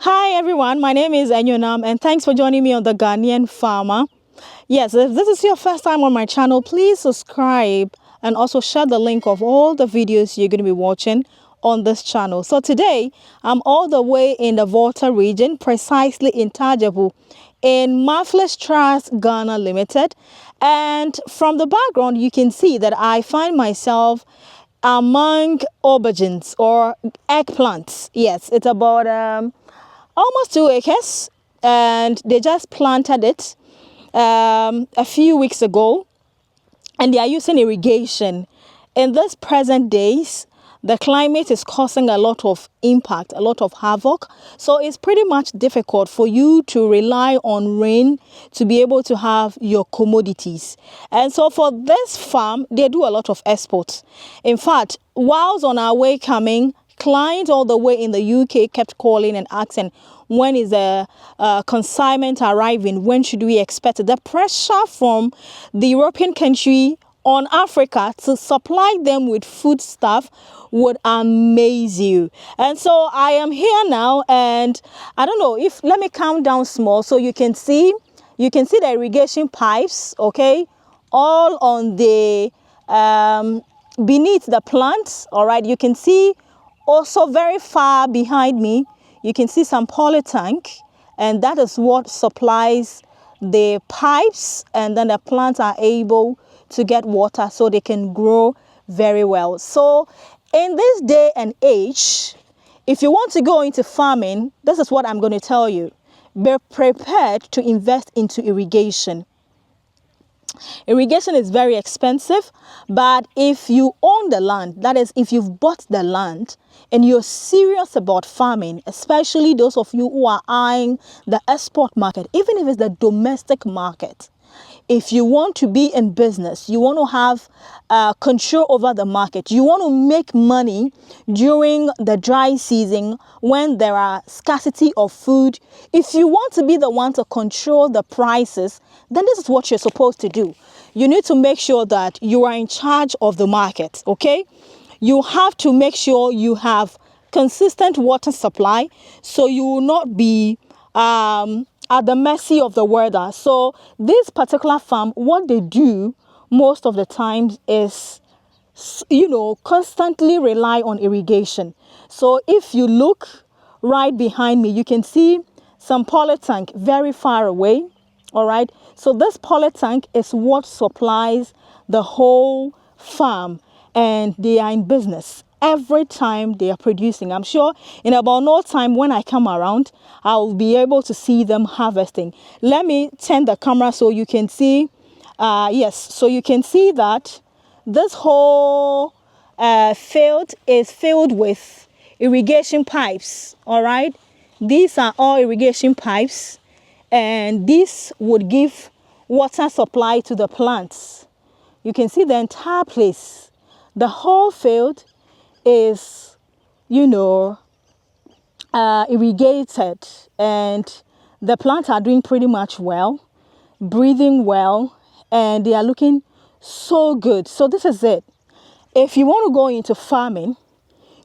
Hi everyone, my name is Enyonam and thanks for joining me on The Ghanaian Farmer. Yes, if this is your first time on my channel, please subscribe and also share the link of all the videos you're going to be watching on this channel. So today, I'm all the way in the Volta region, precisely in Tajabu, in Marvelous Trust Ghana Limited. And from the background, you can see that I find myself among aubergines or eggplants. Yes, it's about almost 2 acres, and they just planted it a few weeks ago, and they are using irrigation. In this present days, the climate is causing a lot of impact, a lot of havoc. So it's pretty much difficult for you to rely on rain to be able to have your commodities. And so for this farm, they do a lot of exports. In fact, whilst on our way coming, clients all the way in the UK kept calling and asking, when is the consignment arriving? When should we expect it? The pressure from the European country on Africa to supply them with food stuff would amaze you. And so I am here now, and I don't know if, let me calm down small so you can see the irrigation pipes, okay, all on the beneath the plants. All right, you can see also very far behind me, you can see some poly tank, and that is what supplies the pipes, and then the plants are able to get water so they can grow very well. So in this day and age, if you want to go into farming, this is what I'm going to tell you. Be prepared to invest into irrigation. Irrigation is very expensive, but if you own the land, that is, if you've bought the land and you're serious about farming, especially those of you who are eyeing the export market, even if it's the domestic market, if you want to be in business, you want to have control over the market, you want to make money during the dry season when there are scarcity of food, if you want to be the one to control the prices, then this is what you're supposed to do. You need to make sure that you are in charge of the market, okay? You have to make sure you have consistent water supply so you will not be at the mercy of the weather. So this particular farm, what they do most of the times is, constantly rely on irrigation. So if you look right behind me, you can see some poly tank very far away. All right. So this poly tank is what supplies the whole farm, and they are in business every time they are producing. I'm sure in about no time when I come around, I'll be able to see them harvesting. Let me turn the camera so you can see. Yes, so you can see that this whole field is filled with irrigation pipes. All right. These are all irrigation pipes, and this would give water supply to the plants. You can see the entire place. The whole field is, irrigated, and the plants are doing pretty much well, breathing well, and they are looking so good. So this is it. If you want to go into farming,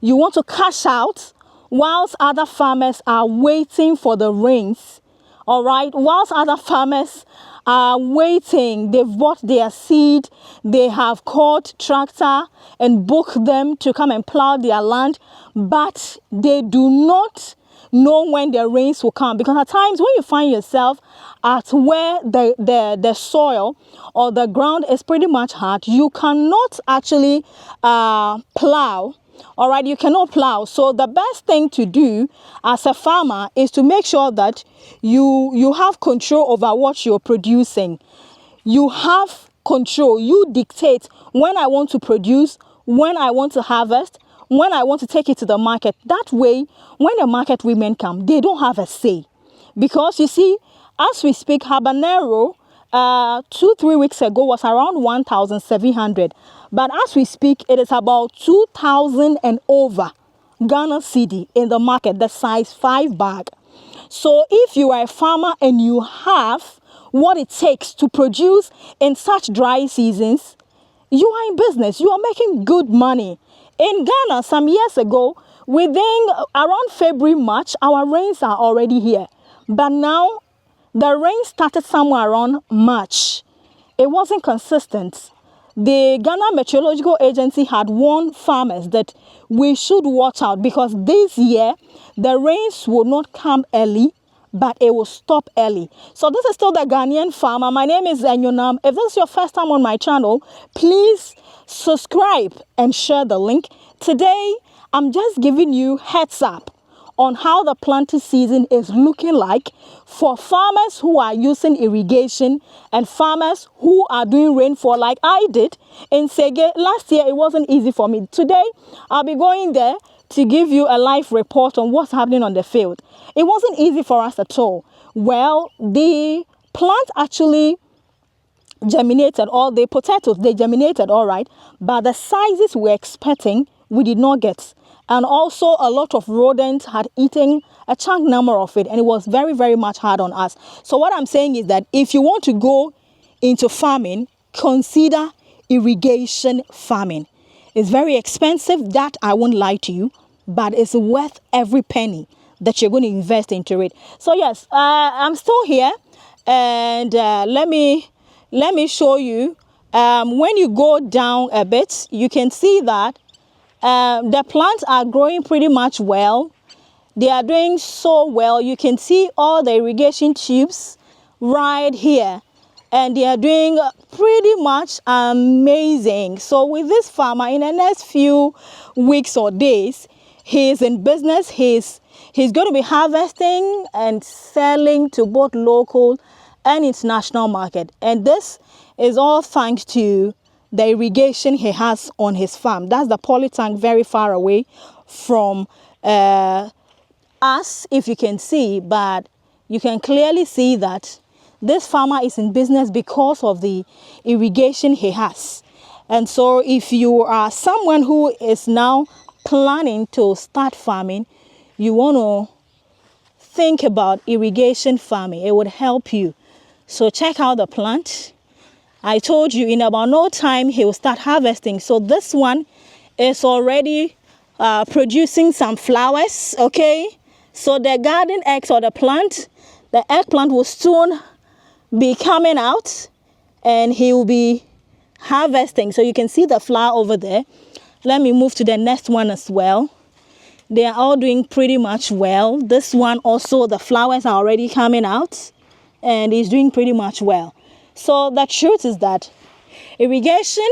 you want to cash out whilst other farmers are waiting for the rains. All right, whilst other farmers are waiting, they've bought their seed, they have called tractor and booked them to come and plow their land, but they do not know when the rains will come. Because at times when you find yourself at where the soil or the ground is pretty much hard, you cannot actually plow. All right, you cannot plow. So the best thing to do as a farmer is to make sure that you have control over what you're producing. You have control. You dictate when I want to produce, when I want to harvest, when I want to take it to the market. That way, when the market women come, they don't have a say. Because you see, as we speak, habanero 2-3 weeks ago was around 1,700, but as we speak it is about 2,000 and over Ghana cedi in the market, the size 5 bag. So if you are a farmer and you have what it takes to produce in such dry seasons, you are in business, you are making good money. In Ghana some years ago, Within around February, March, our rains are already here. But now, the rain started somewhere around March. It wasn't consistent. The Ghana Meteorological Agency had warned farmers that we should watch out because this year, the rains will not come early, but it will stop early. So this is still the Ghanaian Farmer. My name is Enyonam. If this is your first time on my channel, please subscribe and share the link. Today, I'm just giving you heads up on how the planting season is looking like for farmers who are using irrigation and farmers who are doing rainfall like I did in Sege. Last year, it wasn't easy for me. Today, I'll be going there to give you a live report on what's happening on the field. It wasn't easy for us at all. Well, the plant actually germinated, all the potatoes, they germinated all right, but the sizes we're expecting, we did not get. And also a lot of rodents had eaten a chunk number of it, and it was very, very much hard on us. So what I'm saying is that if you want to go into farming, consider irrigation farming. It's very expensive, that I won't lie to you, but it's worth every penny that you're going to invest into it. So yes, I'm still here, and let me show you. When you go down a bit, you can see that the plants are growing pretty much well. They are doing so well. You can see all the irrigation tubes right here, and they are doing pretty much amazing. So with this farmer, in the next few weeks or days, he is in business. He's going to be harvesting and selling to both local and international market. And this is all thanks to the irrigation he has on his farm. That's the poly tank very far away from us, if you can see, but you can clearly see that this farmer is in business because of the irrigation he has. And so if you are someone who is now planning to start farming, you want to think about irrigation farming. It would help you. So check out the plant. I told you in about no time he will start harvesting. So this one is already producing some flowers, okay? So the garden eggs or the eggplant will soon be coming out, and he will be harvesting. So you can see the flower over there. Let me move to the next one as well. They are all doing pretty much well. This one also, the flowers are already coming out, and he's doing pretty much well. So the truth is that irrigation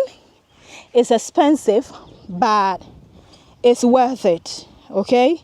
is expensive, but it's worth it, okay?